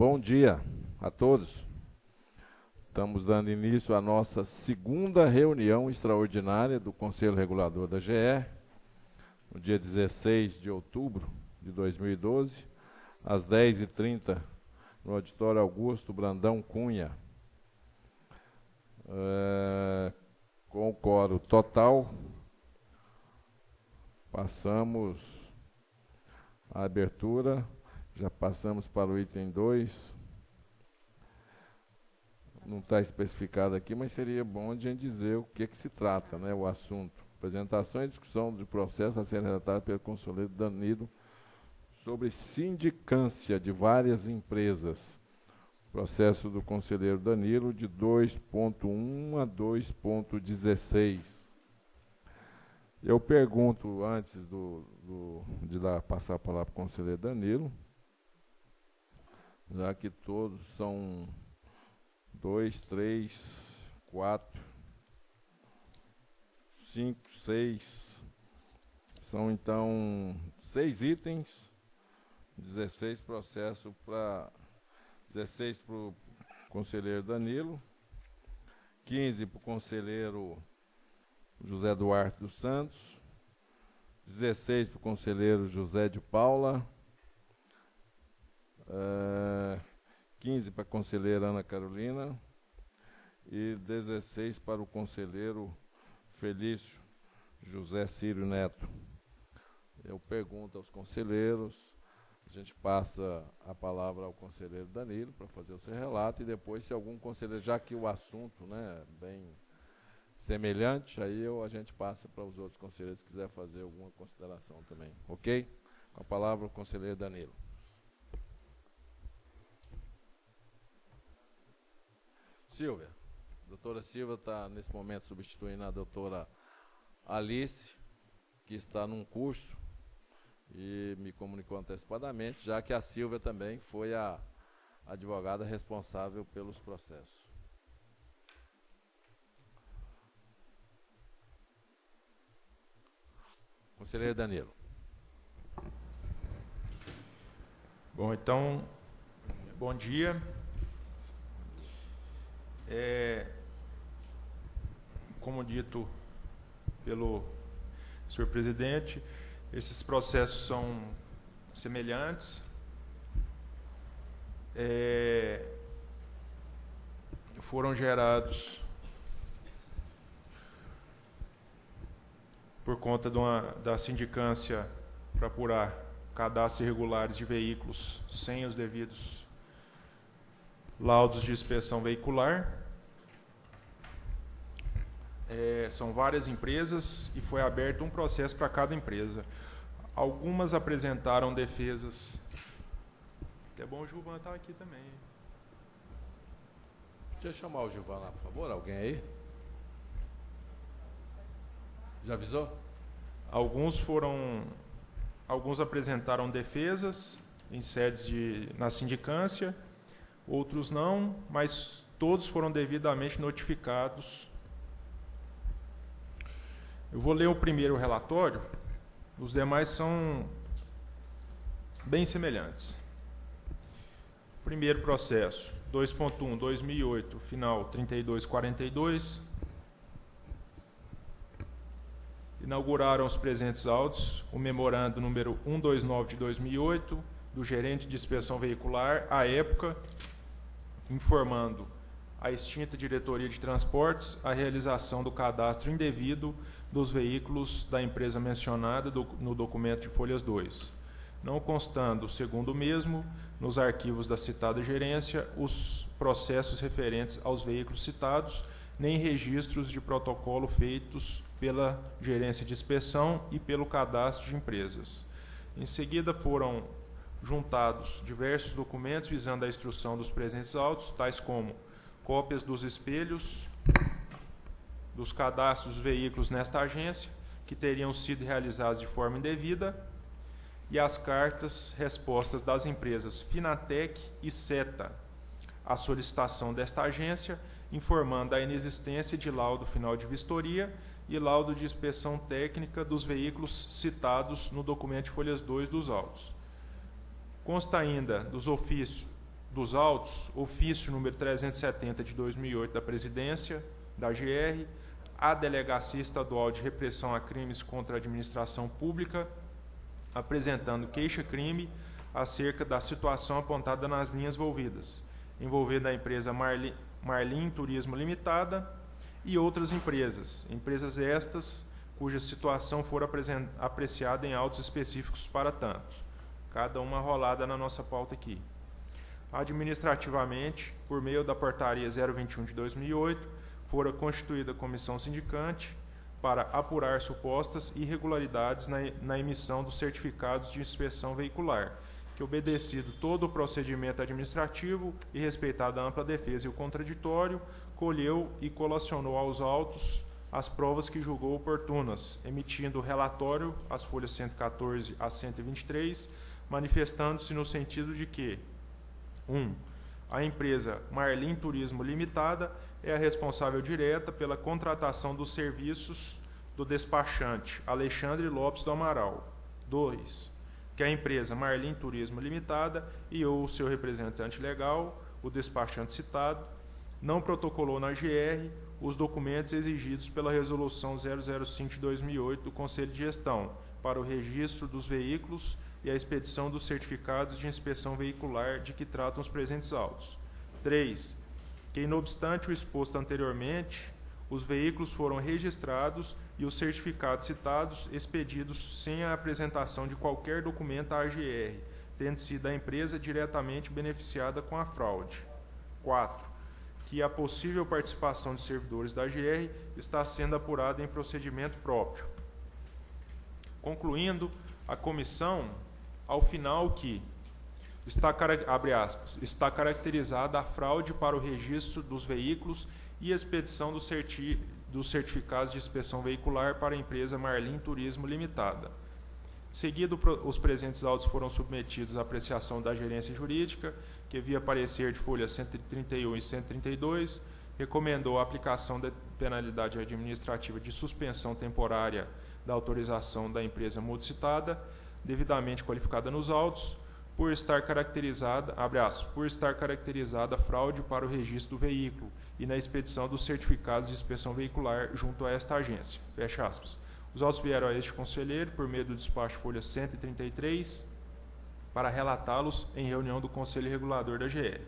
Bom dia a todos. Estamos dando início à nossa segunda reunião extraordinária do Conselho Regulador da GE, no dia 16 de outubro de 2012, às 10h30, no Auditório Augusto Brandão Cunha. Com o quórum total, passamos a abertura, já passamos para o item 2. Não está especificado aqui, mas seria bom a gente dizer o que se trata, né, o assunto. Apresentação e discussão de processo a ser relatado pelo conselheiro Danilo sobre sindicância de várias empresas. Processo do conselheiro Danilo de 2.1 a 2.16. Eu pergunto, antes de passar a palavra para o conselheiro Danilo, já que todos são 2, 3, 4, 5, 6, são então 6 itens, 16 processos para 16 para o conselheiro Danilo, 15 para o conselheiro José Duarte dos Santos, 16 para o conselheiro José de Paula, 15 para a conselheira Ana Carolina e 16 para o conselheiro Felício José Círio Neto. Eu pergunto aos conselheiros, a gente passa a palavra ao conselheiro Danilo para fazer o seu relato e depois, se algum conselheiro, já que o assunto, né, é bem semelhante, aí a gente passa para os outros conselheiros que quiser fazer alguma consideração também. Ok? Com a palavra o conselheiro Danilo. Silvia. A doutora Silvia está, nesse momento, substituindo a doutora Alice, que está num curso, e me comunicou antecipadamente, já que a Silvia também foi a advogada responsável pelos processos. Conselheiro Danilo. Bom, então, bom dia. Como dito pelo senhor presidente, esses processos são semelhantes. Foram gerados por conta da sindicância para apurar cadastros irregulares de veículos sem os devidos laudos de inspeção veicular. São várias empresas e foi aberto um processo para cada empresa. Algumas apresentaram defesas. É bom o Gilvan estar aqui também. Deixa eu chamar o Gilvan lá, por favor. Alguém aí? Já avisou? Alguns apresentaram defesas em sedes na sindicância, outros não, mas todos foram devidamente notificados. Eu vou ler o primeiro relatório, os demais são bem semelhantes. Primeiro processo, 2.1, 2008, final 3242. Inauguraram os presentes autos o memorando número 129 de 2008, do gerente de inspeção veicular, à época, informando a extinta diretoria de transportes a realização do cadastro indevido dos veículos da empresa mencionada no documento de folhas 2, não constando, segundo o mesmo, nos arquivos da citada gerência, os processos referentes aos veículos citados, nem registros de protocolo feitos pela gerência de inspeção e pelo cadastro de empresas. Em seguida, foram juntados diversos documentos visando a instrução dos presentes autos, tais como cópias dos espelhos, dos cadastros dos veículos nesta agência, que teriam sido realizados de forma indevida, e as cartas respostas das empresas Finatec e SETA à solicitação desta agência, informando a inexistência de laudo final de vistoria e laudo de inspeção técnica dos veículos citados no documento de folhas 2 dos autos. Consta ainda dos ofícios dos autos, ofício número 370 de 2008 da Presidência da GR, à Delegacia Estadual de Repressão a Crimes contra a Administração Pública, apresentando queixa-crime acerca da situação apontada nas linhas envolvendo a empresa Marlim Turismo Limitada e outras empresas estas cuja situação for apreciada em autos específicos para tanto. Cada uma rolada na nossa pauta aqui. Administrativamente, por meio da Portaria 021 de 2008, fora constituída a comissão sindicante para apurar supostas irregularidades na emissão dos certificados de inspeção veicular, que, obedecido todo o procedimento administrativo e respeitada a ampla defesa e o contraditório, colheu e colacionou aos autos as provas que julgou oportunas, emitindo o relatório, as folhas 114 a 123, manifestando-se no sentido de que 1. A empresa Marlim Turismo Limitada é a responsável direta pela contratação dos serviços do despachante Alexandre Lopes do Amaral. 2. Que a empresa Marlim Turismo Limitada e ou seu representante legal, o despachante citado, não protocolou na GR os documentos exigidos pela Resolução 005 de 2008 do Conselho de Gestão para o registro dos veículos e a expedição dos certificados de inspeção veicular de que tratam os presentes autos. 3. Que, não obstante o exposto anteriormente, os veículos foram registrados e os certificados citados expedidos sem a apresentação de qualquer documento à AGR, tendo sido a empresa diretamente beneficiada com a fraude. 4. Que a possível participação de servidores da AGR está sendo apurada em procedimento próprio. Concluindo, a comissão, ao final que abre aspas, está caracterizada a fraude para o registro dos veículos e expedição dos certificados de inspeção veicular para a empresa Marlim Turismo Limitada. Seguido, os presentes autos foram submetidos à apreciação da gerência jurídica, que, via parecer de folhas 131 e 132, recomendou a aplicação da penalidade administrativa de suspensão temporária da autorização da empresa multicitada, devidamente qualificada nos autos, por estar caracterizada, abre aspas, por estar caracterizada fraude para o registro do veículo e na expedição dos certificados de inspeção veicular junto a esta agência. Fecha aspas. Os autos vieram a este conselheiro por meio do despacho folha 133 para relatá-los em reunião do Conselho Regulador da GR.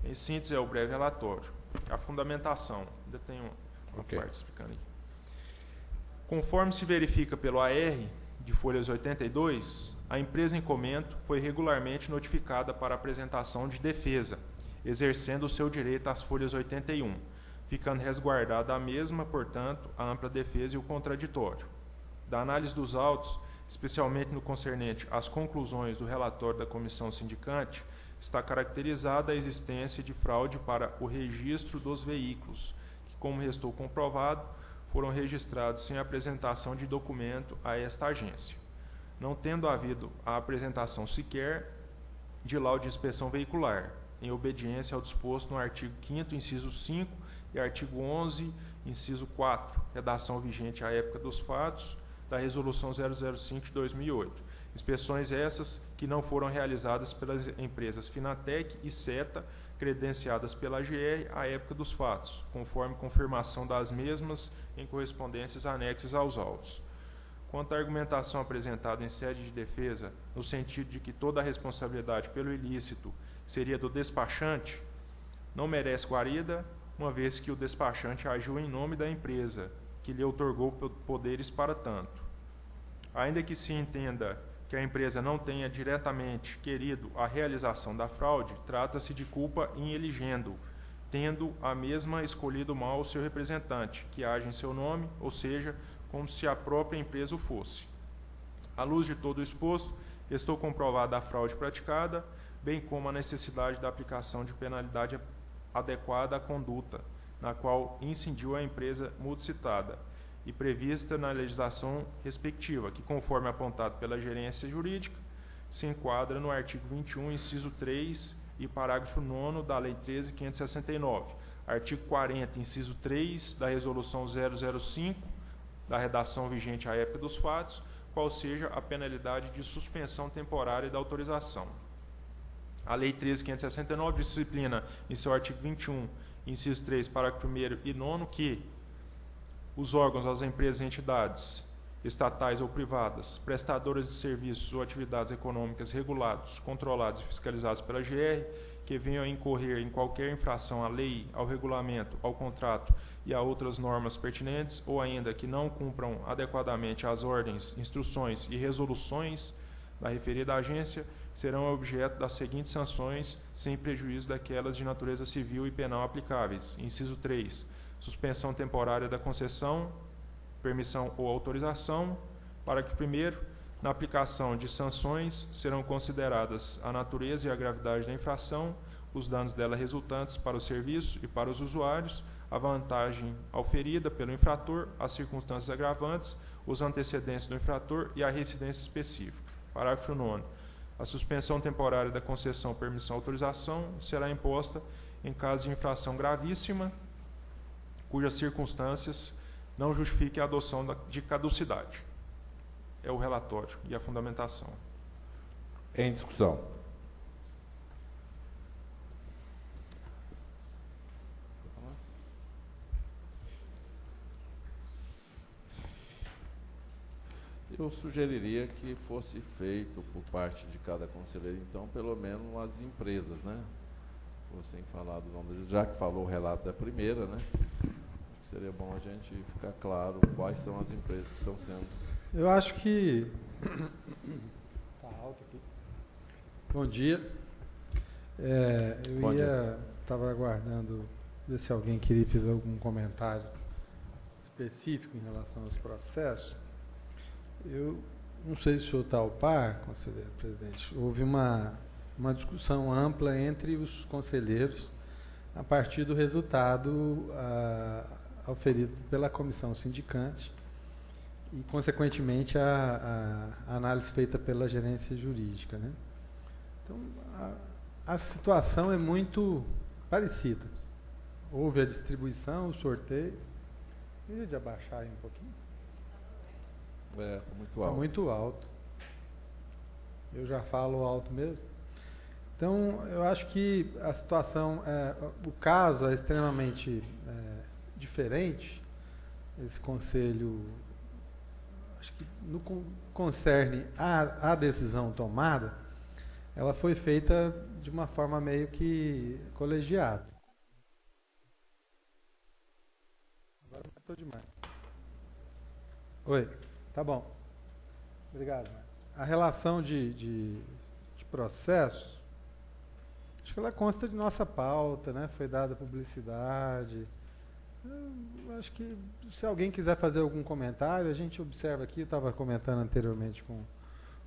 Em síntese, é o breve relatório. A fundamentação, ainda tem uma parte explicando aí. Conforme se verifica pelo AR, de folhas 82, a empresa em comento foi regularmente notificada para apresentação de defesa, exercendo o seu direito às folhas 81, ficando resguardada a mesma, portanto, a ampla defesa e o contraditório. Da análise dos autos, especialmente no concernente às conclusões do relatório da comissão sindicante, está caracterizada a existência de fraude para o registro dos veículos, que, como restou comprovado, foram registrados sem apresentação de documento a esta agência, não tendo havido a apresentação sequer de laudo de inspeção veicular, em obediência ao disposto no artigo 5º, inciso 5, e artigo 11, inciso 4, redação vigente à época dos fatos, da Resolução 005 de 2008. Inspeções essas que não foram realizadas pelas empresas Finatec e Seta, credenciadas pela GR à época dos fatos, conforme confirmação das mesmas em correspondências anexas aos autos. Quanto à argumentação apresentada em sede de defesa, no sentido de que toda a responsabilidade pelo ilícito seria do despachante, não merece guarida, uma vez que o despachante agiu em nome da empresa, que lhe outorgou poderes para tanto. Ainda que se entenda que a empresa não tenha diretamente querido a realização da fraude, trata-se de culpa in eligendo, tendo a mesma escolhido mal o seu representante, que age em seu nome, ou seja, como se a própria empresa o fosse. À luz de todo o exposto, estou comprovada a fraude praticada, bem como a necessidade da aplicação de penalidade adequada à conduta, na qual incidiu a empresa multicitada, e prevista na legislação respectiva, que, conforme apontado pela gerência jurídica, se enquadra no artigo 21, inciso 3 e parágrafo 9º da Lei 13.569, artigo 40, inciso 3 da Resolução 005, da redação vigente à época dos fatos, qual seja a penalidade de suspensão temporária da autorização. A Lei 13.569 disciplina, em seu artigo 21, inciso 3, parágrafo 1º e 9º, que os órgãos, as empresas e entidades estatais ou privadas, prestadoras de serviços ou atividades econômicas regulados, controlados e fiscalizados pela GR, que venham a incorrer em qualquer infração à lei, ao regulamento, ao contrato e a outras normas pertinentes, ou ainda que não cumpram adequadamente as ordens, instruções e resoluções da referida agência, serão objeto das seguintes sanções, sem prejuízo daquelas de natureza civil e penal aplicáveis. Inciso 3. Suspensão temporária da concessão, permissão ou autorização. Parágrafo 1º. Na aplicação de sanções, serão consideradas a natureza e a gravidade da infração, os danos dela resultantes para o serviço e para os usuários, a vantagem auferida pelo infrator, as circunstâncias agravantes, os antecedentes do infrator e a reincidência específica. Parágrafo 9º. A suspensão temporária da concessão, permissão ou autorização será imposta em caso de infração gravíssima, cujas circunstâncias não justifiquem a adoção de caducidade. É o relatório e a fundamentação. Em discussão. Eu sugeriria que fosse feito por parte de cada conselheiro, então, pelo menos as empresas, né? Fossem falados nomes, já que falou o relato da primeira, né? Seria bom a gente ficar claro quais são as empresas que estão sendo. Eu acho que... Está alto aqui. Bom dia. Estava aguardando ver se alguém queria fazer algum comentário específico em relação aos processos. Eu não sei se o senhor está ao par, conselheiro presidente. Houve uma discussão ampla entre os conselheiros a partir do resultado auferido pela comissão sindicante e, consequentemente, a análise feita pela gerência jurídica, né? Então, a situação é muito parecida. Houve a distribuição, o sorteio. Queria de abaixar aí um pouquinho. Está muito alto. Está muito alto. Eu já falo alto mesmo. Então, eu acho que a situação, o caso é extremamente diferente. Esse conselho, acho que no concerne à decisão tomada, ela foi feita de uma forma meio que colegiada. Agora estou demais. Oi. Tá bom. Obrigado. A relação de processos, acho que ela consta de nossa pauta, né? Foi dada publicidade. Eu acho que se alguém quiser fazer algum comentário, a gente observa aqui, eu estava comentando anteriormente com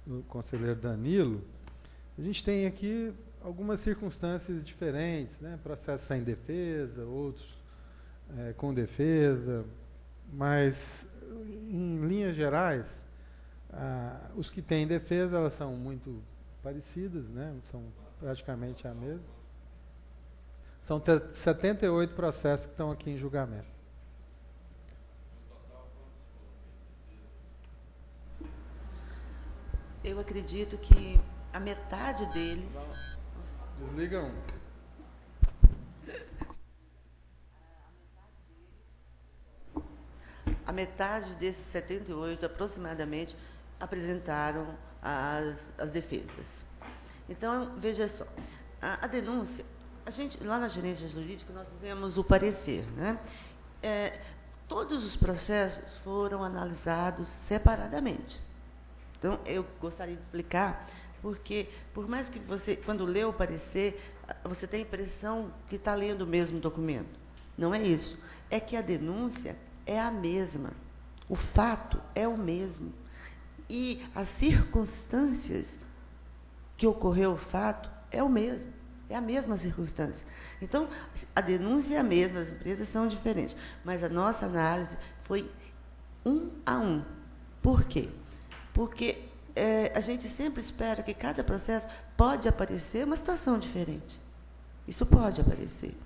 o conselheiro Danilo, a gente tem aqui algumas circunstâncias diferentes, né? Processos sem defesa, outros com defesa, mas em linhas gerais, os que têm defesa, elas são muito parecidas, né? São praticamente a mesma. São 78 processos que estão aqui em julgamento. Eu acredito que a metade deles... Desliga um. A metade desses 78, aproximadamente, apresentaram as defesas. Então, veja só, a denúncia, lá na gerência jurídica, nós fizemos o parecer, né? Todos os processos foram analisados separadamente. Então, eu gostaria de explicar, porque, por mais que você, quando lê o parecer, você tem a impressão que está lendo o mesmo documento. Não é isso. É que a denúncia é a mesma. O fato é o mesmo. E as circunstâncias que ocorreu o fato é o mesmo. É a mesma circunstância. Então, a denúncia é a mesma, as empresas são diferentes. Mas a nossa análise foi 1 a 1. Por quê? Porque a gente sempre espera que cada processo pode aparecer uma situação diferente. Isso pode aparecer.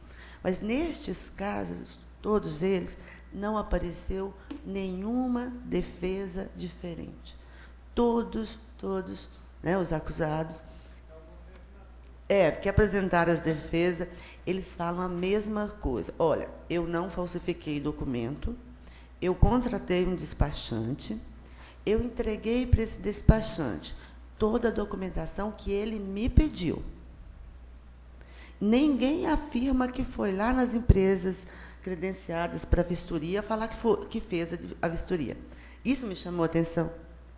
Mas nestes casos, todos eles, não apareceu nenhuma defesa diferente. Todos, né, os acusados... porque apresentaram as defesas, eles falam a mesma coisa. Olha, eu não falsifiquei documento, eu contratei um despachante, eu entreguei para esse despachante toda a documentação que ele me pediu. Ninguém afirma que foi lá nas empresas credenciadas para vistoria falar que fez a vistoria. Isso me chamou a atenção,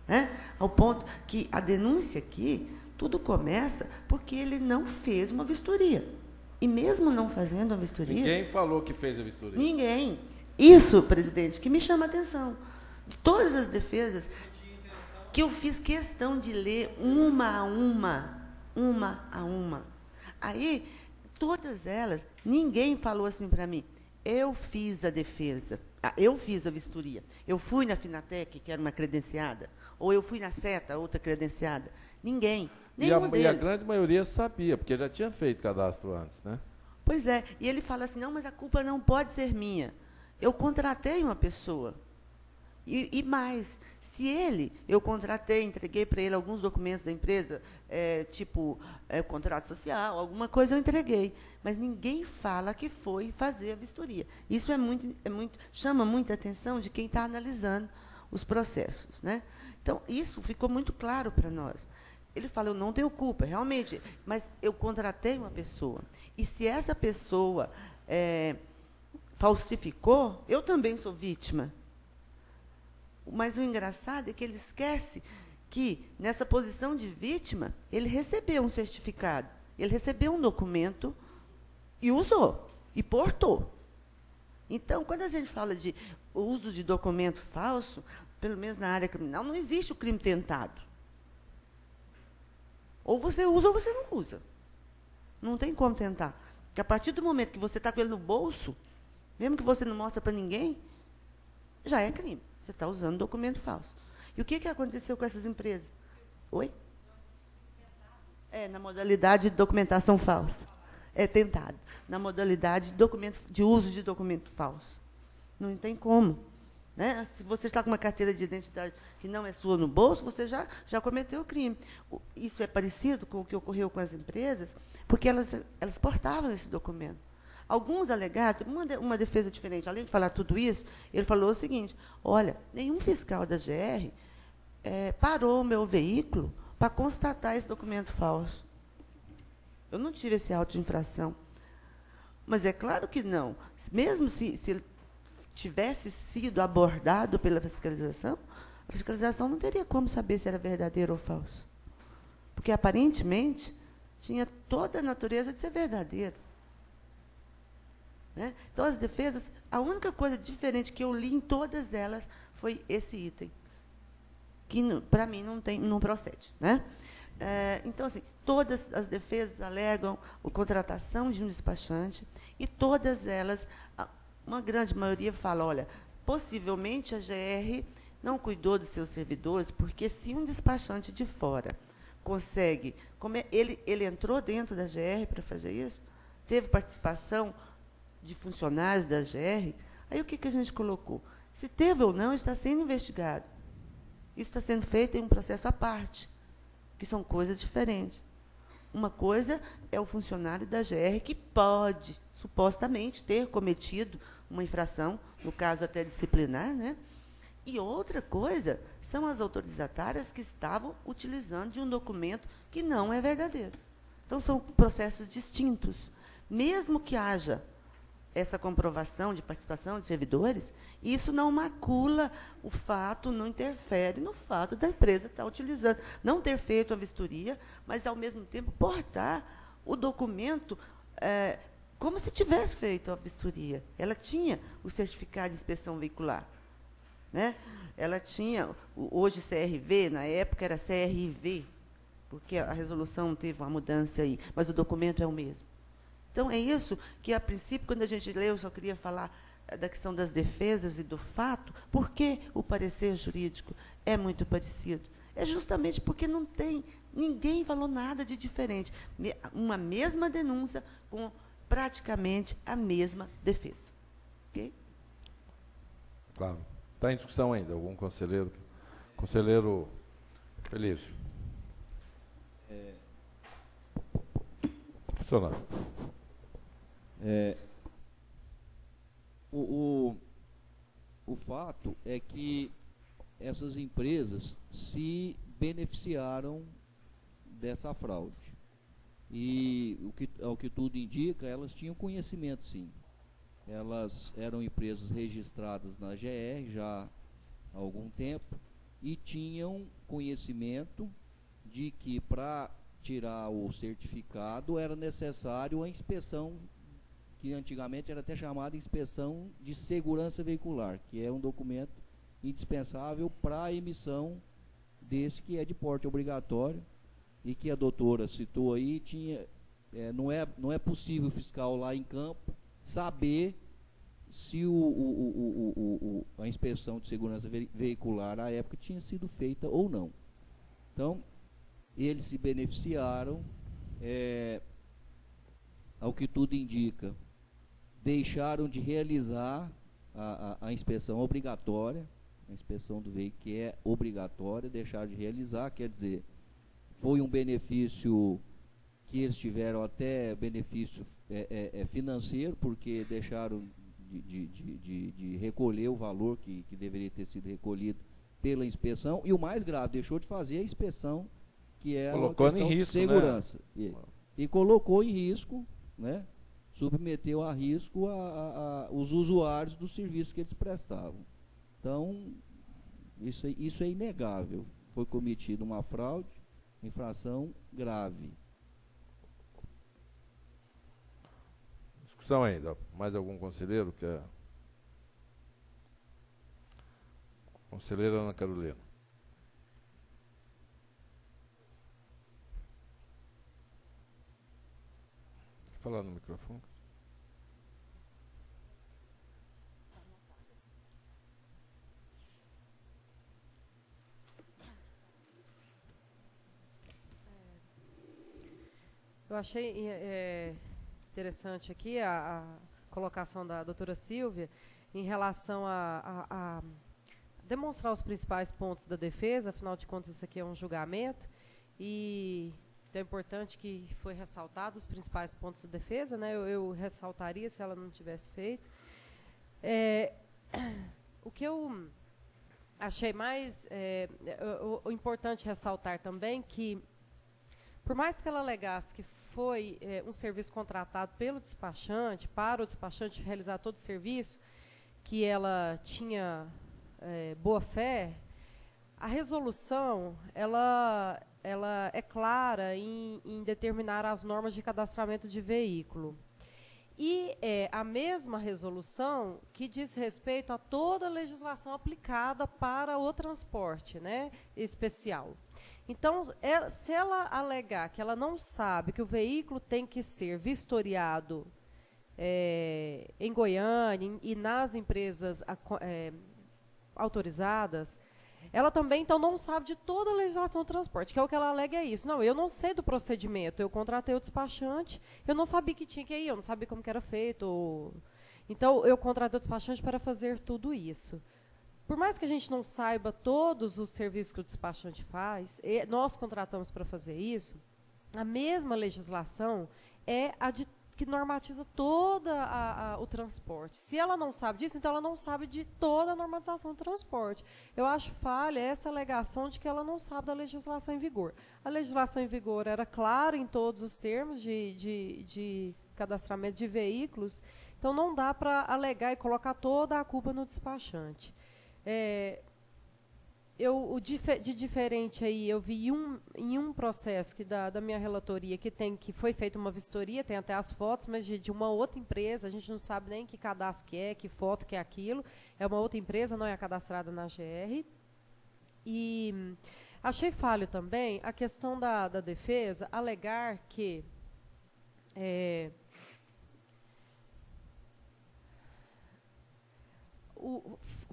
né? Ao ponto que a denúncia aqui, tudo começa porque ele não fez uma vistoria. E mesmo não fazendo a vistoria... Ninguém falou que fez a vistoria. Ninguém. Isso, presidente, que me chama a atenção. De todas as defesas, que eu fiz questão de ler uma a uma. Aí, todas elas, ninguém falou assim para mim, eu fiz a defesa, eu fiz a vistoria, eu fui na Finatec, que era uma credenciada, ou eu fui na SETA, outra credenciada. Ninguém, nenhum deles. E a grande maioria sabia, porque já tinha feito cadastro antes, né? Pois é, e ele fala assim, não, mas a culpa não pode ser minha. Eu contratei uma pessoa. E mais, se eu contratei, entreguei para ele alguns documentos da empresa, tipo contrato social, alguma coisa eu entreguei, mas ninguém fala que foi fazer a vistoria. Isso chama muita atenção de quem está analisando os processos, né? Então, isso ficou muito claro para nós. Ele fala, eu não tenho culpa, realmente, mas eu contratei uma pessoa. E se essa pessoa falsificou, eu também sou vítima. Mas o engraçado é que ele esquece que, nessa posição de vítima, ele recebeu um certificado, ele recebeu um documento e usou, e portou. Então, quando a gente fala de uso de documento falso, pelo menos na área criminal, não existe o crime tentado. Ou você usa ou você não usa. Não tem como tentar. Porque a partir do momento que você está com ele no bolso, mesmo que você não mostra para ninguém, já é crime. Você está usando documento falso. E o que aconteceu com essas empresas? Oi? Na modalidade de documentação falsa. Tentado. Na modalidade de uso de documento falso. Não tem como. Né? Se você está com uma carteira de identidade que não é sua no bolso, você já cometeu o crime. Isso é parecido com o que ocorreu com as empresas, porque elas portavam esse documento. Alguns alegados, uma defesa diferente, além de falar tudo isso, ele falou o seguinte, olha, nenhum fiscal da GR parou o meu veículo para constatar esse documento falso. Eu não tive esse auto de infração. Mas é claro que não. Mesmo se ele tivesse sido abordado pela fiscalização, a fiscalização não teria como saber se era verdadeiro ou falso. Porque, aparentemente, tinha toda a natureza de ser verdadeiro. Né? Então, as defesas, a única coisa diferente que eu li em todas elas foi esse item, que, para mim, não procede. Né? Então, assim, todas as defesas alegam a contratação de um despachante e todas elas, uma grande maioria fala, olha, possivelmente a GR não cuidou dos seus servidores, porque se um despachante de fora consegue... ele entrou dentro da GR para fazer isso? Teve participação de funcionários da GR? Aí o que a gente colocou? Se teve ou não, está sendo investigado. Isso está sendo feito em um processo à parte, que são coisas diferentes. Uma coisa é o funcionário da GR que pode, supostamente, ter cometido uma infração, no caso até disciplinar, né? E outra coisa são as autorizatárias que estavam utilizando de um documento que não é verdadeiro. Então, são processos distintos. Mesmo que haja essa comprovação de participação de servidores, isso não macula o fato, não interfere no fato da empresa estar utilizando, não ter feito a vistoria, mas, ao mesmo tempo, portar o documento como se tivesse feito a vistoria. Ela tinha o certificado de inspeção veicular. Né? Ela tinha, hoje CRV, na época era CRV, porque a resolução teve uma mudança aí, mas o documento é o mesmo. Então, é isso que, a princípio, quando a gente lê, eu só queria falar da questão das defesas e do fato, porque o parecer jurídico é muito parecido. É justamente porque não tem, ninguém falou nada de diferente. Uma mesma denúncia com praticamente a mesma defesa. Ok? Claro. Está em discussão ainda algum conselheiro? Conselheiro Felício. Funcionário. O fato é que essas empresas se beneficiaram dessa fraude. E, ao que tudo indica, elas tinham conhecimento, sim. Elas eram empresas registradas na GR já há algum tempo e tinham conhecimento de que para tirar o certificado era necessário a inspeção, que antigamente era até chamada inspeção de segurança veicular, que é um documento indispensável para a emissão desse, que é de porte obrigatório, e que a doutora citou aí. Não é possível o fiscal lá em campo saber se a inspeção de segurança veicular à época tinha sido feita ou não. Então, eles se beneficiaram, ao que tudo indica, deixaram de realizar a inspeção obrigatória, a inspeção do veículo, que é obrigatória, deixaram de realizar. Quer dizer, foi um benefício que eles tiveram, até benefício financeiro, porque deixaram de recolher o valor que deveria ter sido recolhido pela inspeção, e o mais grave, deixou de fazer a inspeção, que é uma questão de segurança, né? E colocou em risco, né? Submeteu a risco os usuários do serviço que eles prestavam. Então, isso é inegável. Foi cometida uma fraude, infração grave. Discussão ainda. Mais algum conselheiro quer? Conselheira Ana Carolina. Falar no microfone. Eu achei interessante aqui a colocação da doutora Silvia em relação a demonstrar os principais pontos da defesa. Afinal de contas, isso aqui é um julgamento, e então é importante que foi ressaltado os principais pontos da defesa, né? Eu ressaltaria se ela não tivesse feito. O que eu achei mais o importante ressaltar também, que por mais que ela alegasse que foi um serviço contratado pelo despachante, para o despachante realizar todo o serviço, que ela tinha boa fé, a resolução ela é clara em determinar as normas de cadastramento de veículo. E é a mesma resolução que diz respeito a toda a legislação aplicada para o transporte, né, especial. Então, se ela alegar que ela não sabe que o veículo tem que ser vistoriado em Goiânia e nas empresas autorizadas, ela também, então, não sabe de toda a legislação do transporte, que é o que ela alega, é isso. Não, eu não sei do procedimento, eu contratei o despachante, eu não sabia que tinha que ir, eu não sabia como que era feito. Então, eu contratei o despachante para fazer tudo isso. Por mais que a gente não saiba todos os serviços que o despachante faz, nós contratamos para fazer isso, a mesma legislação é a que normatiza todo o transporte. Se ela não sabe disso, então ela não sabe de toda a normatização do transporte. Eu acho falha essa alegação de que ela não sabe da legislação em vigor. A legislação em vigor era clara em todos os termos de cadastramento de veículos, então não dá para alegar e colocar toda a culpa no despachante. De diferente aí, eu vi em um processo que da minha relatoria que foi feita uma vistoria, tem até as fotos, mas de uma outra empresa, a gente não sabe nem que cadastro que é, que foto que é aquilo, é uma outra empresa, não é cadastrada na GR. E achei falho também a questão da defesa alegar que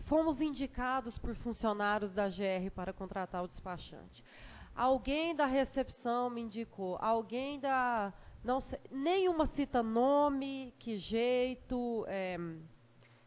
fomos indicados por funcionários da GR para contratar o despachante. Alguém da recepção me indicou, alguém da... não sei, nenhuma cita nome, que jeito,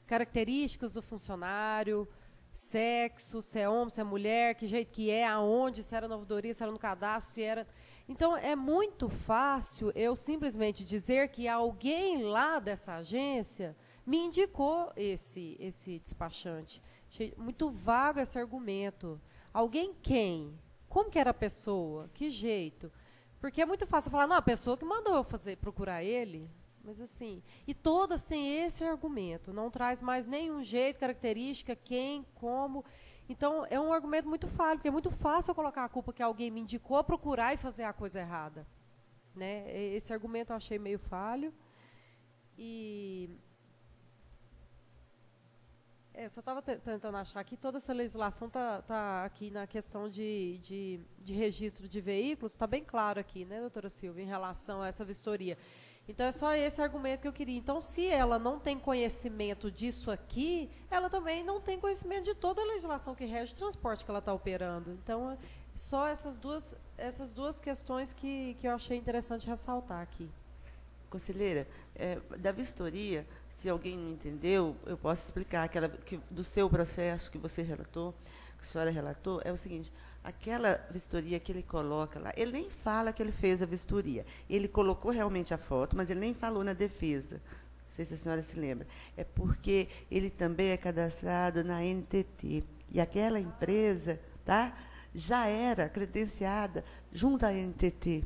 características do funcionário, sexo, se é homem, se é mulher, que jeito que é, aonde, se era na ouvidoria, se era no cadastro, se era... Então, é muito fácil eu simplesmente dizer que alguém lá dessa agência me indicou esse despachante. Achei muito vago esse argumento. Alguém quem? Como que era a pessoa? Que jeito? Porque é muito fácil falar, não, a pessoa que mandou eu procurar ele. Mas assim, e todas têm esse argumento. Não traz mais nenhum jeito, característica, quem, como. Então, é um argumento muito falho, porque é muito fácil eu colocar a culpa que alguém me indicou a procurar e fazer a coisa errada. Né? Esse argumento eu achei meio falho. E eu só estava tentando achar que toda essa legislação está aqui na questão de registro de veículos, está bem claro aqui, né, doutora Silvia, em relação a essa vistoria. Então, é só esse argumento que eu queria. Então, se ela não tem conhecimento disso aqui, ela também não tem conhecimento de toda a legislação que rege o transporte que ela está operando. Então, só essas duas questões que eu achei interessante ressaltar aqui. Conselheira, da vistoria, se alguém não entendeu, eu posso explicar. Do seu processo que você relatou, que a senhora relatou, é o seguinte: aquela vistoria que ele coloca lá, ele nem fala que ele fez a vistoria. Ele colocou realmente a foto, mas ele nem falou na defesa. Não sei se a senhora se lembra. É porque ele também é cadastrado na NTT. E aquela empresa, tá, já era credenciada junto à NTT.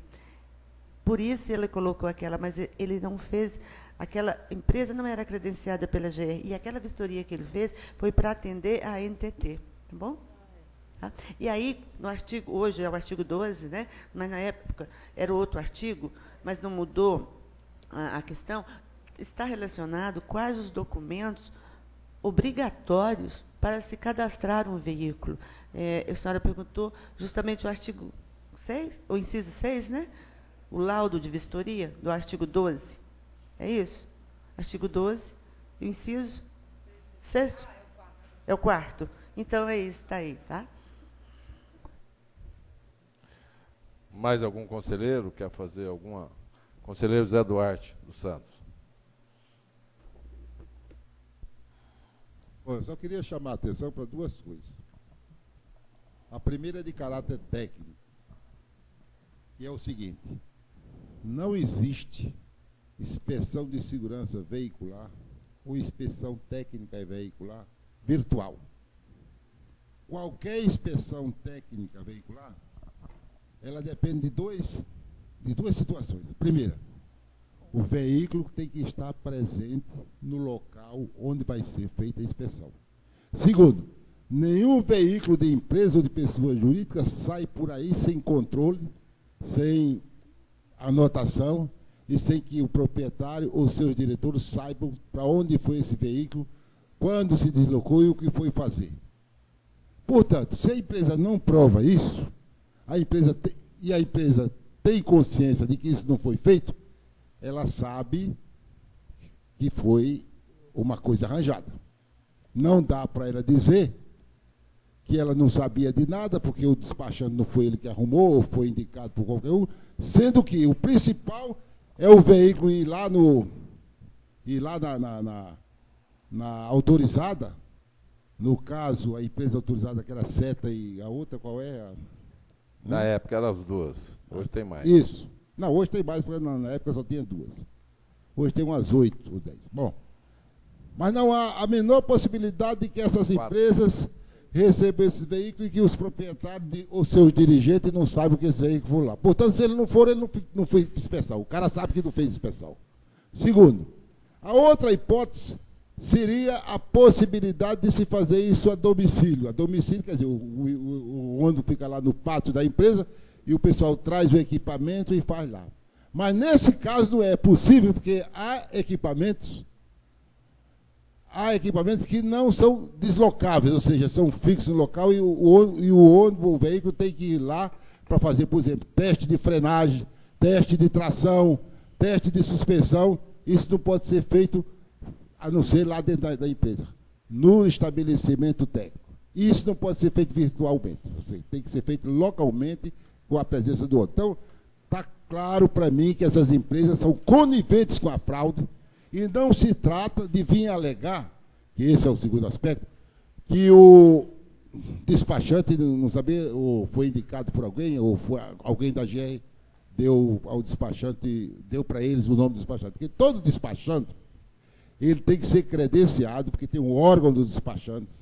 Por isso ele colocou aquela, mas ele não fez. Aquela empresa não era credenciada pela GR. E aquela vistoria que ele fez foi para atender a NTT. Tá bom? Tá? E aí, no artigo, hoje é o artigo 12, né? Mas na época era outro artigo, mas não mudou a questão, está relacionado quais os documentos obrigatórios para se cadastrar um veículo. A senhora perguntou justamente o artigo 6, o inciso 6, né? O laudo de vistoria do artigo 12. É isso? Artigo 12, o inciso 6. É o quarto. Então, é isso, está aí, tá? Mais algum conselheiro quer fazer alguma? Conselheiro Zé Duarte dos Santos. Bom, eu só queria chamar a atenção para duas coisas. A primeira é de caráter técnico, que é o seguinte: não existe inspeção de segurança veicular ou inspeção técnica veicular virtual. Qualquer inspeção técnica veicular, ela depende de duas situações. Primeira, o veículo tem que estar presente no local onde vai ser feita a inspeção. Segundo, nenhum veículo de empresa ou de pessoa jurídica sai por aí sem controle, sem anotação e sem que o proprietário ou seus diretores saibam para onde foi esse veículo, quando se deslocou e o que foi fazer. Portanto, se a empresa não prova isso, a empresa tem consciência de que isso não foi feito, ela sabe que foi uma coisa arranjada. Não dá para ela dizer que ela não sabia de nada, porque o despachante não foi ele que arrumou, ou foi indicado por qualquer um, sendo que o principal é o veículo ir lá na autorizada. No caso, a empresa autorizada, que era a Seta, e a outra, qual é? Na época eram as duas, hoje tem mais. Isso. Não, hoje tem mais, porque na época só tinha duas. Hoje tem umas 8 ou 10. Bom, mas não há a menor possibilidade de que essas empresas recebam esses veículos e que os proprietários ou seus dirigentes não saibam que esses veículos foram lá. Portanto, se ele não for, ele não fez inspeção. O cara sabe que não fez inspeção. Segundo, a outra hipótese seria a possibilidade de se fazer isso a domicílio. A domicílio, quer dizer, o ônibus fica lá no pátio da empresa e o pessoal traz o equipamento e faz lá. Mas nesse caso não é possível, porque há equipamentos que não são deslocáveis, ou seja, são fixos no local e o veículo tem que ir lá para fazer, por exemplo, teste de frenagem, teste de tração, teste de suspensão. Isso não pode ser feito a não ser lá dentro da empresa, no estabelecimento técnico. Isso não pode ser feito virtualmente, ou seja, tem que ser feito localmente com a presença do outro. Então, está claro para mim que essas empresas são coniventes com a fraude e não se trata de vir alegar, que esse é o segundo aspecto, que o despachante não sabia, ou foi indicado por alguém, ou foi alguém da GR deu ao despachante, deu para eles o nome do despachante. Porque todo despachante, ele tem que ser credenciado, porque tem um órgão dos despachantes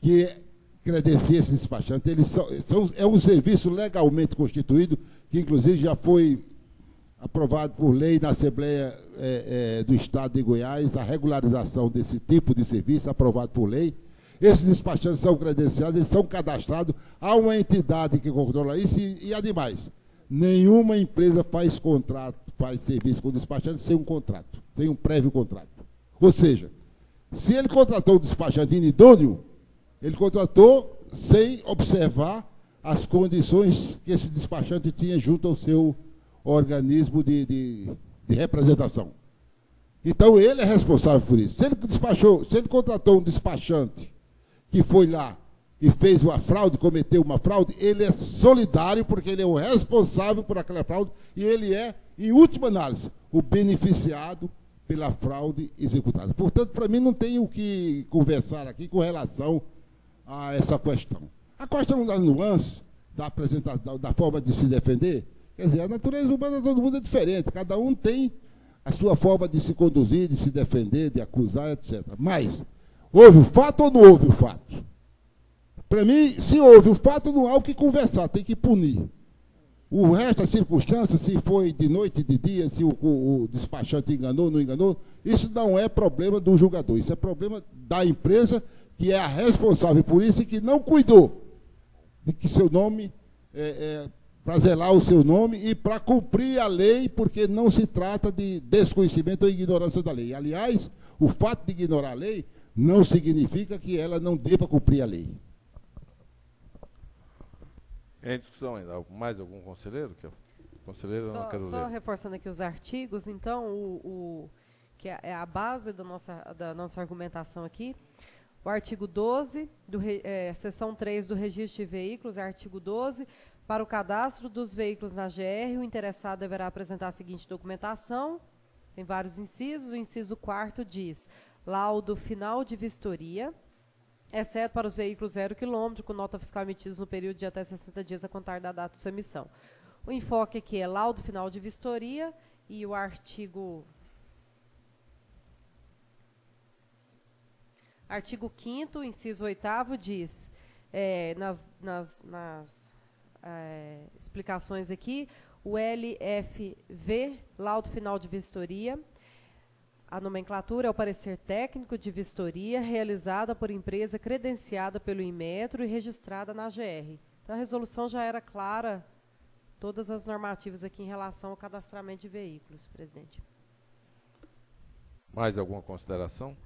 que credencia esse despachante. Eles é um serviço legalmente constituído, que inclusive já foi aprovado por lei na Assembleia do Estado de Goiás, a regularização desse tipo de serviço, aprovado por lei. Esses despachantes são credenciados, eles são cadastrados, há uma entidade que controla isso e ademais, nenhuma empresa faz contrato, faz serviço com despachante sem um contrato, sem um prévio contrato. Ou seja, se ele contratou um despachante inidôneo, ele contratou sem observar as condições que esse despachante tinha junto ao seu organismo de representação. Então, ele é responsável por isso. Se ele contratou um despachante que foi lá e fez uma fraude, cometeu uma fraude, ele é solidário, porque ele é o responsável por aquela fraude, e ele é, em última análise, o beneficiado pela fraude executada. Portanto, para mim, não tem o que conversar aqui com relação a essa questão. A questão da nuance, da apresentação, da forma de se defender, quer dizer, a natureza humana de todo mundo é diferente, cada um tem a sua forma de se conduzir, de se defender, de acusar, etc. Mas, houve o fato ou não houve o fato? Para mim, se houve o fato, não há o que conversar, tem que punir. O resto, as circunstâncias, se foi de noite, de dia, se o despachante enganou, não enganou, isso não é problema do julgador, isso é problema da empresa, que é a responsável por isso e que não cuidou de que seu nome, para zelar o seu nome e para cumprir a lei, porque não se trata de desconhecimento ou ignorância da lei. Aliás, o fato de ignorar a lei não significa que ela não deva cumprir a lei. Em discussão ainda, mais algum conselheiro? Conselheiro não quero ler. Só reforçando aqui os artigos, então, que é a base da nossa argumentação aqui, o artigo 12, seção 3 do registro de veículos, artigo 12, para o cadastro dos veículos na GR, o interessado deverá apresentar a seguinte documentação, tem vários incisos, o inciso 4º diz, laudo final de vistoria, exceto para os veículos 0 km, com nota fiscal emitidos no período de até 60 dias a contar da data de sua emissão. O enfoque aqui é laudo final de vistoria e o artigo 5º, inciso 8º, diz, nas explicações aqui, o LFV, laudo final de vistoria, a nomenclatura é o parecer técnico de vistoria realizada por empresa credenciada pelo Inmetro e registrada na GR. Então, a resolução já era clara, todas as normativas aqui em relação ao cadastramento de veículos, presidente. Mais alguma consideração?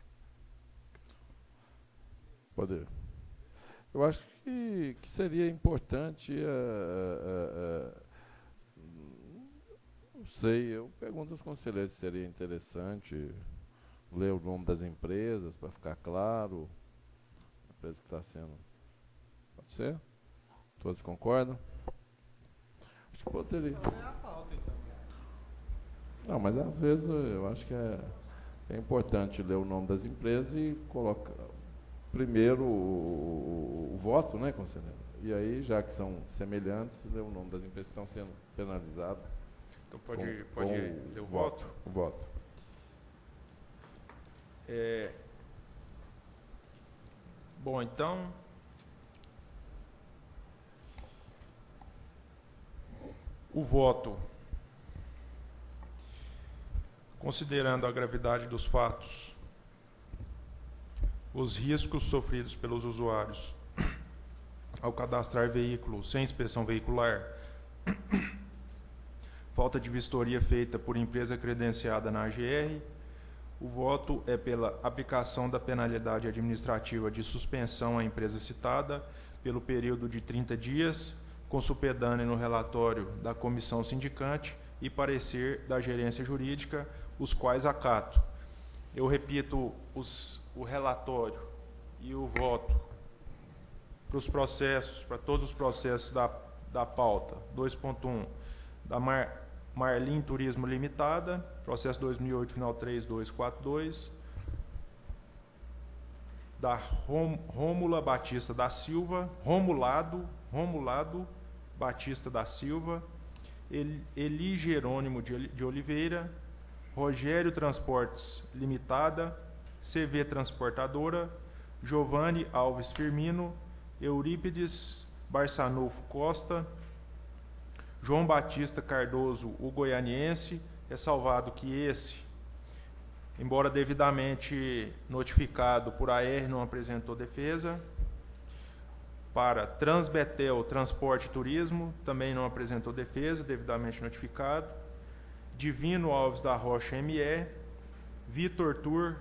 Poder. Eu acho que seria importante, não sei, eu pergunto aos conselheiros se seria interessante ler o nome das empresas para ficar claro, a empresa que está sendo. Pode ser? Todos concordam? Acho que poderia. Não, mas às vezes eu acho que é importante ler o nome das empresas e colocar primeiro o voto, né, conselheiro? E aí, já que são semelhantes, ler o nome das empresas que estão sendo penalizadas. Então pode ler o voto? O voto. Bom, então, o voto, considerando a gravidade dos fatos, os riscos sofridos pelos usuários ao cadastrar veículo sem inspeção veicular, falta de vistoria feita por empresa credenciada na AGR, o voto é pela aplicação da penalidade administrativa de suspensão à empresa citada pelo período de 30 dias, com supedâneo no relatório da comissão sindicante e parecer da gerência jurídica, os quais acato. Eu repito o relatório e o voto para os processos, para todos os processos da pauta. 2.1, da Marlim Turismo Limitada, processo 2008, final 3242, da Rômula Batista da Silva, Romulado Batista da Silva, Eli Jerônimo de Oliveira, Rogério Transportes Limitada, CV Transportadora, Giovanni Alves Firmino, Eurípides Barçanufo Costa, João Batista Cardoso, o goianiense, ressalvado que esse, embora devidamente notificado por AR, não apresentou defesa. Para Transbetel Transporte e Turismo, também não apresentou defesa, devidamente notificado. Divino Alves da Rocha, ME. Vitor Tour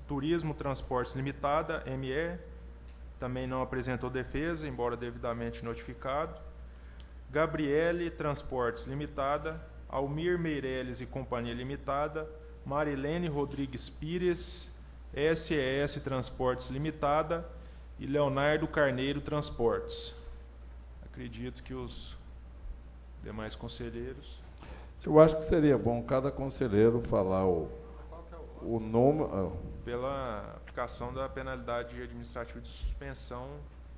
Turismo Transportes Limitada, ME, também não apresentou defesa, embora devidamente notificado. Gabriele Transportes Limitada, Almir Meirelles e Companhia Limitada, Marilene Rodrigues Pires, SES Transportes Limitada e Leonardo Carneiro Transportes. Acredito que os demais conselheiros... Eu acho que seria bom cada conselheiro falar o nome... Pela aplicação da penalidade administrativa de suspensão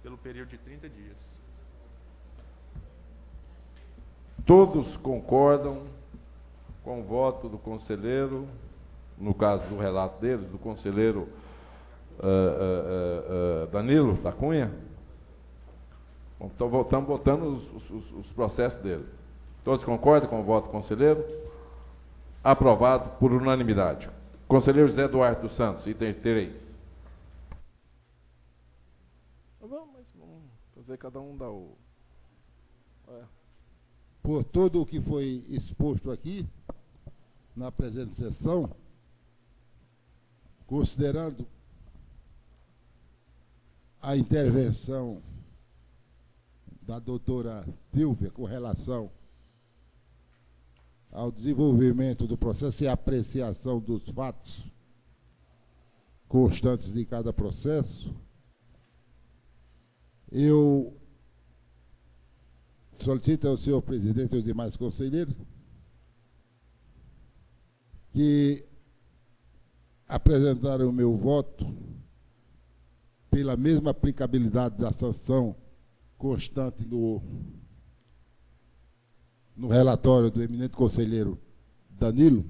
pelo período de 30 dias. Todos concordam com o voto do conselheiro, no caso do relato deles, do conselheiro Danilo da Cunha? Bom, então estamos votando os processos dele. Todos concordam com o voto do conselheiro? Aprovado por unanimidade. Conselheiro José Duarte dos Santos, item 3. Vamos fazer cada um dar o... Por tudo o que foi exposto aqui, na presente sessão, considerando a intervenção da doutora Silvia com relação ao desenvolvimento do processo e apreciação dos fatos constantes de cada processo, eu solicito ao senhor presidente e aos demais conselheiros que apresentaram o meu voto pela mesma aplicabilidade da sanção constante no relatório do eminente conselheiro Danilo,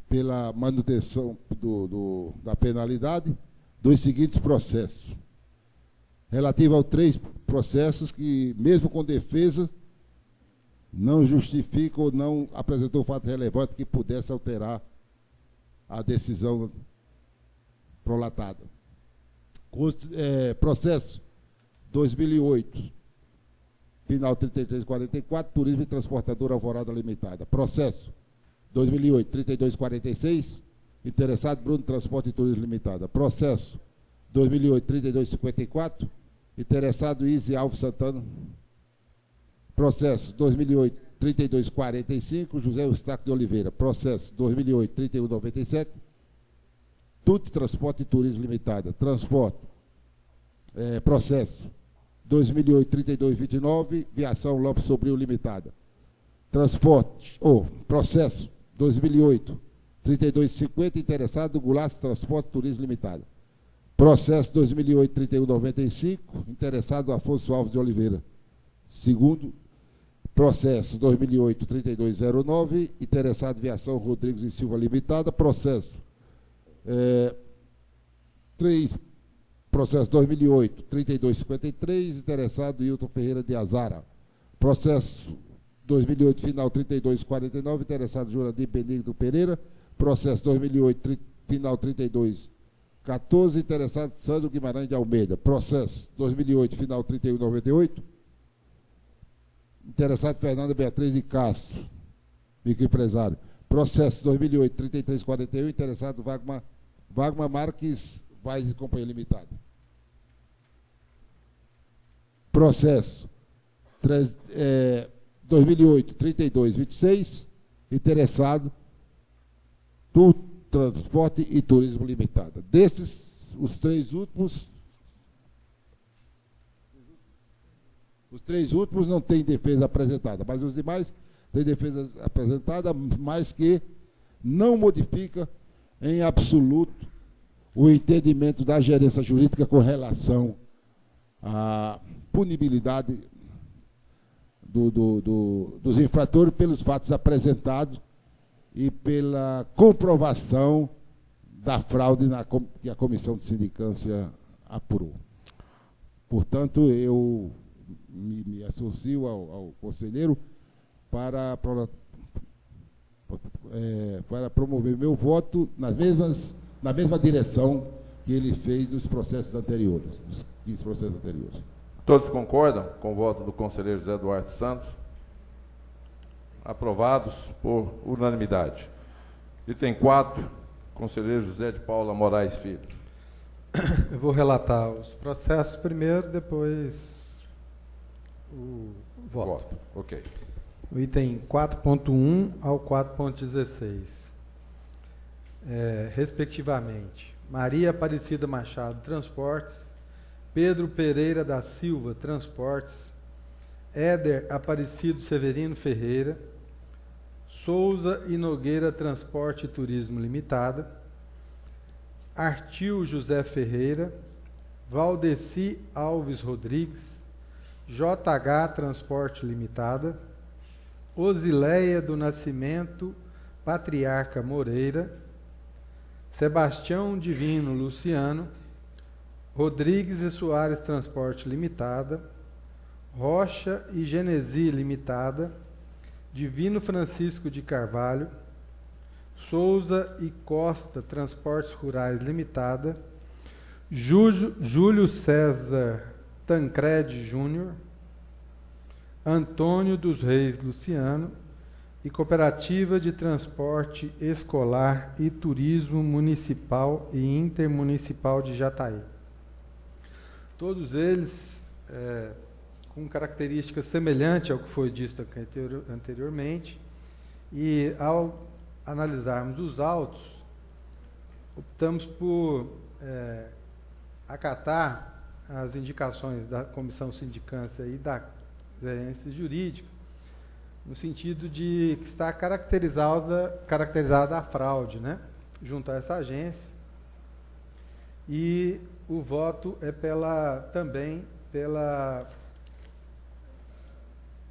pela manutenção da penalidade dos seguintes processos. Relativo aos 3 processos que, mesmo com defesa, não justificam ou não apresentou fato relevante que pudesse alterar a decisão prolatada. Processo 2008, final 3344, Turismo e Transportadora Alvorada Limitada. Processo 2008, 3246, interessado Bruno Transporte e Turismo Limitada. Processo 2008, 3254, interessado Izzy Alves Santana. Processo 2008, 3245, José Eustáquio de Oliveira. Processo 2008, 3197, Tudo Transporte e Turismo Limitada. Processo 2008, 3229, Viação Lopes Sobrinho Limitada. Processo 2008, 3250, interessado Goulart Transporte e Turismo Limitada. Processo 2008, 3195, interessado Afonso Alves de Oliveira. Segundo processo 2008, 3209, interessado Viação Rodrigues e Silva Limitada. Processo 2008, 3253, interessado Hilton Ferreira de Azara. Processo 2008, final 3249, interessado Jurandir Benigno Pereira. Processo 2008, final 3214, interessado Sandro Guimarães de Almeida. Processo 2008, final 3198, interessado Fernanda Beatriz de Castro, microempresário. Processo 2008, 3341, interessado Wagner Marques Vaz e Companhia Limitada. Processo 2008, 3226, interessado do Transporte e Turismo Limitada. Desses, os três últimos não têm defesa apresentada, mas os demais têm defesa apresentada, mas que não modifica em absoluto o entendimento da gerência jurídica com relação à punibilidade dos infratores pelos fatos apresentados e pela comprovação da fraude que a Comissão de Sindicância apurou. Portanto, eu me associo ao conselheiro para promover meu voto na mesma direção que ele fez nos processos anteriores, nos 15 processos anteriores. Todos concordam com o voto do conselheiro José Duarte Santos? Aprovados por unanimidade. Item 4, conselheiro José de Paula Moraes Filho. Eu vou relatar os processos primeiro, depois o voto. Ok. O item 4.1 ao 4.16. Respectivamente, Maria Aparecida Machado, Transportes, Pedro Pereira da Silva, Transportes, Éder Aparecido Severino Ferreira, Souza e Nogueira Transporte e Turismo Limitada, Artil José Ferreira, Valdeci Alves Rodrigues, JH Transporte Limitada, Osileia do Nascimento Patriarca Moreira, Sebastião Divino Luciano, Rodrigues e Soares Transporte Limitada, Rocha e Genesi Limitada, Divino Francisco de Carvalho, Souza e Costa Transportes Rurais Limitada, Júlio César Tancredi Júnior, Antônio dos Reis Luciano e Cooperativa de Transporte Escolar e Turismo Municipal e Intermunicipal de Jataí. Todos eles com características semelhantes ao que foi dito anteriormente, e ao analisarmos os autos, optamos por acatar as indicações da Comissão Sindicância e da Gerência Jurídica, no sentido de que está caracterizada a fraude, né, junto a essa agência, e o voto é também pela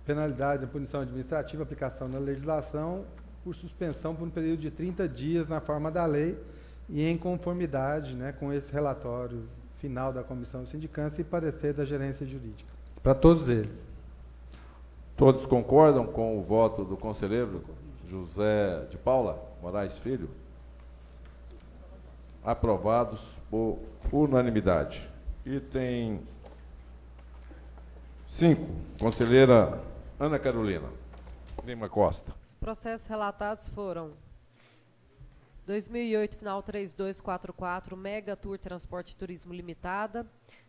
penalidade da punição administrativa, aplicação na legislação, por suspensão por um período de 30 dias na forma da lei e em conformidade, né, com esse relatório final da Comissão de Sindicância e parecer da Gerência Jurídica. Para todos eles. Todos concordam com o voto do conselheiro José de Paula Moraes Filho? Aprovados por unanimidade. Item 5, conselheira Ana Carolina Lima Costa. Os processos relatados foram 2008, final 3244, Mega Tour Transporte e Turismo Limitada.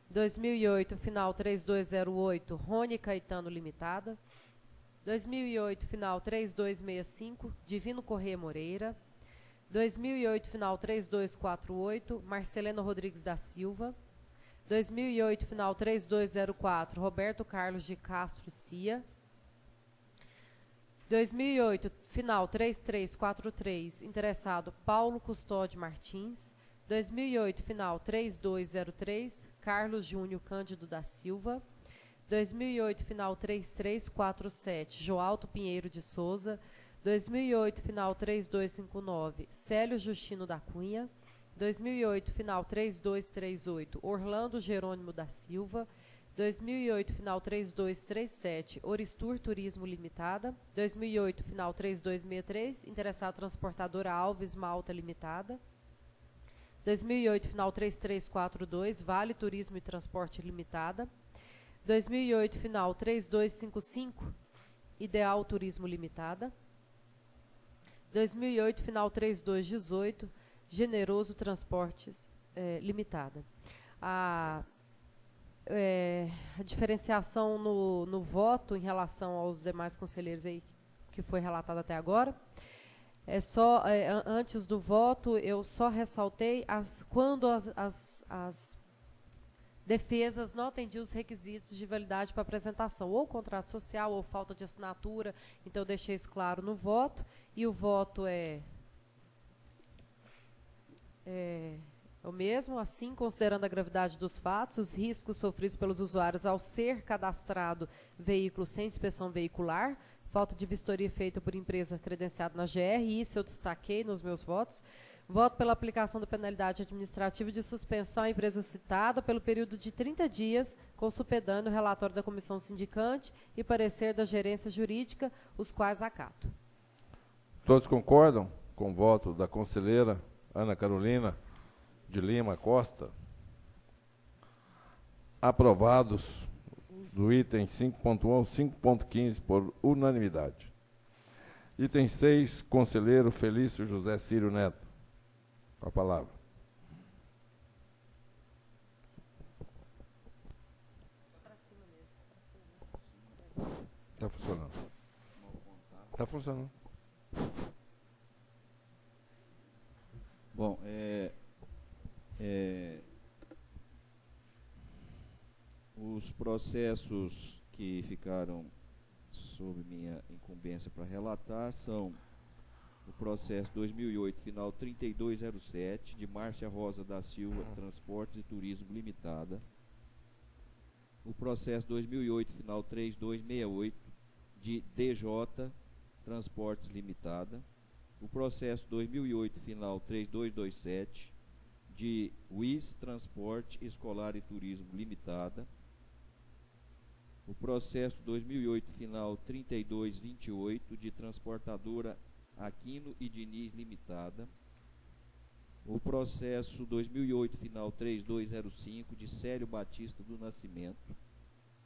2008, final 3208, Rony Caetano Limitada. 2008, final 3265, Divino Corrêa Moreira. 2008, final 3248, Marceleno Rodrigues da Silva. 2008, final 3204, Roberto Carlos de Castro Cia. 2008, final 3343, interessado Paulo Custódio Martins. 2008, final 3203, Carlos Júnior Cândido da Silva. 2008, final 3347, Joalto Pinheiro de Souza. 2008, final 3259, Célio Justino da Cunha. 2008, final 3238, Orlando Jerônimo da Silva. 2008, final 3237, Oristur Turismo Limitada. 2008, final 3263, interessado transportadora Alves Malta Limitada. 2008, final 3342, Vale Turismo e Transporte Limitada. 2008, final 3255, Ideal Turismo Limitada. 2008, final 3218, Generoso Transportes Limitada. A diferenciação no voto em relação aos demais conselheiros aí que foi relatado até agora. Antes do voto, eu só ressaltei quando as defesas não atendiam os requisitos de validade para apresentação, ou contrato social, ou falta de assinatura, então eu deixei isso claro no voto, e o voto É o mesmo, assim, considerando a gravidade dos fatos, os riscos sofridos pelos usuários ao ser cadastrado veículo sem inspeção veicular, falta de vistoria feita por empresa credenciada na GR, isso eu destaquei nos meus votos. Voto pela aplicação da penalidade administrativa de suspensão à empresa citada pelo período de 30 dias, com supedâneo o relatório da comissão sindicante e parecer da gerência jurídica, os quais acato. Todos concordam com o voto da conselheira Ana Carolina de Lima Costa? Aprovados do item 5.1 ao 5.15 por unanimidade. Item 6, conselheiro Felício José Círio Neto. Com a palavra. Está funcionando. Está funcionando. Bom, os processos que ficaram sob minha incumbência para relatar são o processo 2008, final 3207, de Márcia Rosa da Silva Transportes e Turismo Limitada. O processo 2008, final 3268, de DJ Transportes Limitada. O processo 2008, final 3227, de WIS Transporte Escolar e Turismo Limitada. O processo 2008, final 3228, de Transportadora Aquino e Diniz Limitada. O processo 2008, final 3205, de Célio Batista do Nascimento.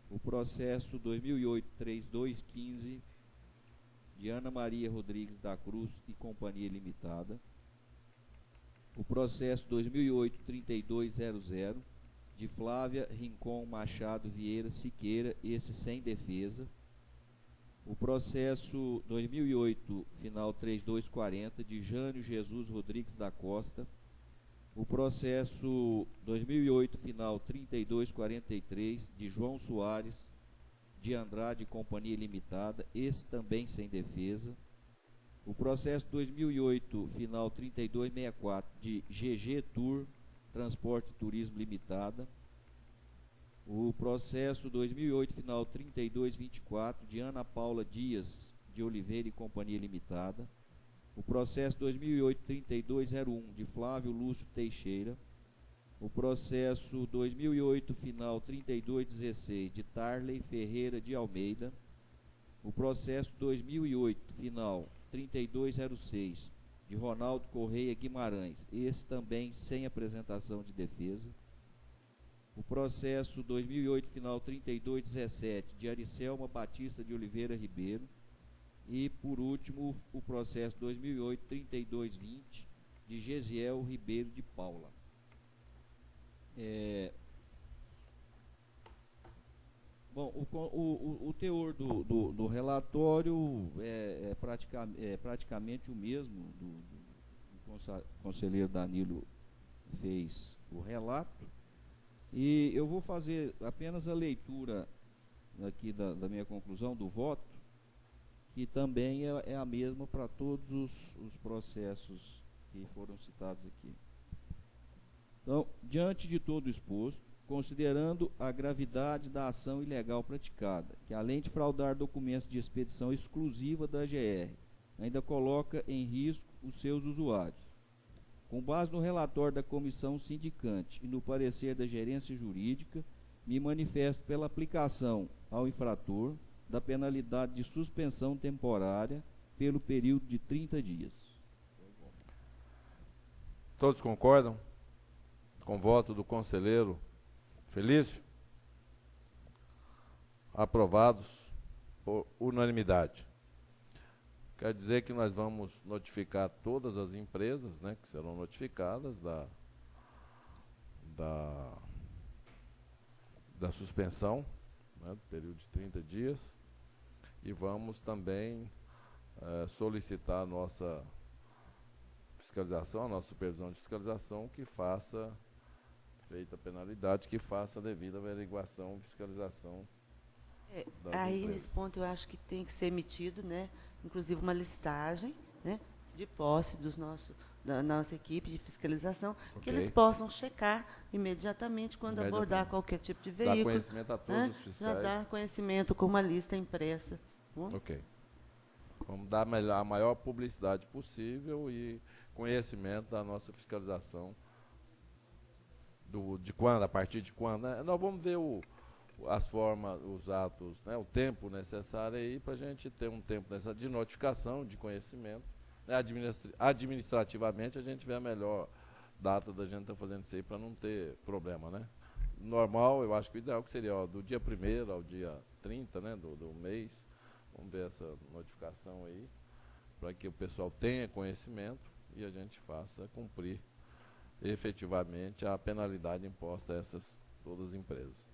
O processo 2008, 3215, de Ana Maria Rodrigues da Cruz e Companhia Limitada. O processo 2008, 3200, de Flávia Rincon Machado Vieira Siqueira, esse sem defesa. O processo 2008, final 3240, de Jânio Jesus Rodrigues da Costa. O processo 2008, final 3243, de João Soares de Andrade Companhia Limitada, esse também sem defesa. O processo 2008, final 3264, de GG Tour Transporte e Turismo Limitada. O processo 2008, final 3224, de Ana Paula Dias de Oliveira e Companhia Limitada. O processo 2008-3201, de Flávio Lúcio Teixeira. O processo 2008, final 3216, de Tarley Ferreira de Almeida. O processo 2008, final 3206, de Ronaldo Correia Guimarães, esse também sem apresentação de defesa. O processo 2008, final 3217, de Aricelma Batista de Oliveira Ribeiro. E, por último, o processo 2008-3220, de Gesiel Ribeiro de Paula. Bom, o teor do relatório é praticamente o mesmo do conselheiro Danilo fez o relato. E eu vou fazer apenas a leitura aqui da minha conclusão do voto, que também é a mesma para todos os processos que foram citados aqui. Então, diante de todo o exposto, considerando a gravidade da ação ilegal praticada, que além de fraudar documentos de expedição exclusiva da GR, ainda coloca em risco os seus usuários. Com base no relatório da comissão sindicante e no parecer da gerência jurídica, me manifesto pela aplicação ao infrator da penalidade de suspensão temporária pelo período de 30 dias. Todos concordam com o voto do conselheiro Felício? Aprovados por unanimidade. Quer dizer que nós vamos notificar todas as empresas, né, que serão notificadas da suspensão, né, do período de 30 dias, e vamos também solicitar a nossa fiscalização, a nossa supervisão de fiscalização, que faça, feita a penalidade, que faça a devida averiguação e fiscalização. Aí, nesse ponto, eu acho que tem que ser emitido, né, inclusive uma listagem, né, de posse dos nossos da nossa equipe de fiscalização, que Ok. eles possam checar imediatamente quando abordar qualquer tipo de Dá veículo. conhecimento a todos os Já fiscais. dar conhecimento com uma lista impressa. Bom? Ok. Vamos dar a maior publicidade possível e conhecimento da nossa fiscalização. De quando, a partir de quando, né? Nós vamos ver as formas, os atos, né? O tempo necessário aí para a gente ter um tempo de notificação, de conhecimento. Né? Administrativamente a gente vê a melhor data da gente estar fazendo isso aí para não ter problema, né? Normal, eu acho que o ideal que seria do dia 1º ao dia 30, né, do mês. Vamos ver essa notificação aí, para que o pessoal tenha conhecimento e a gente faça cumprir efetivamente a penalidade imposta a todas as empresas.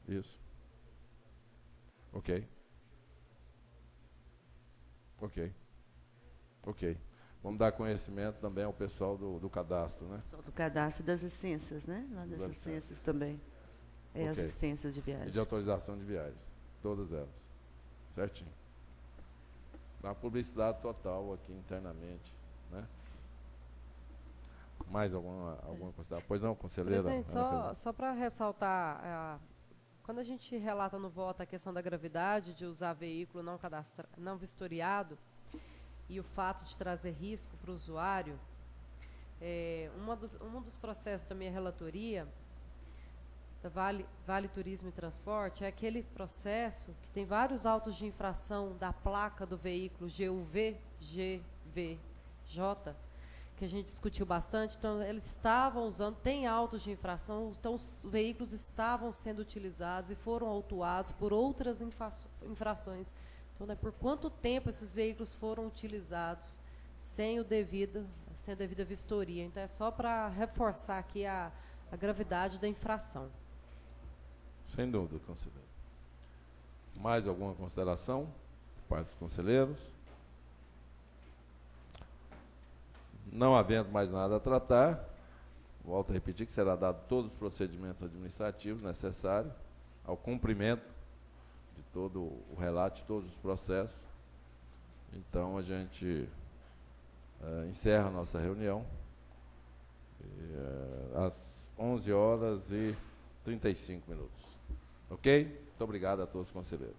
Isso. Ok. Ok. Ok. Vamos dar conhecimento também ao pessoal do cadastro, né? Só do cadastro e das licenças, né? Nas Das licenças licenças. também. As Ok. licenças de E viagem. de autorização de viagens. Todas elas. Certinho. Dá uma publicidade total aqui internamente, né? Mais alguma consideração? Pois não, conselheira? Presidente, Ana Fernanda? só para ressaltar, quando a gente relata no voto a questão da gravidade de usar veículo não vistoriado e o fato de trazer risco para o usuário, um dos processos da minha relatoria, da Vale Turismo e Transporte, é aquele processo que tem vários autos de infração da placa do veículo GUV, GVJ, que a gente discutiu bastante. Então, eles estavam usando, tem autos de infração, então os veículos estavam sendo utilizados e foram autuados por outras infrações. Então, né, por quanto tempo esses veículos foram utilizados sem a devida vistoria. Então, é só para reforçar aqui a gravidade da infração. Sem dúvida, conselheiro. Mais alguma consideração por parte dos conselheiros? Não havendo mais nada a tratar, volto a repetir que será dado todos os procedimentos administrativos necessários ao cumprimento de todo o relato, de todos os processos. Então, a gente encerra a nossa reunião às 11h35. Ok? Muito obrigado a todos os conselheiros.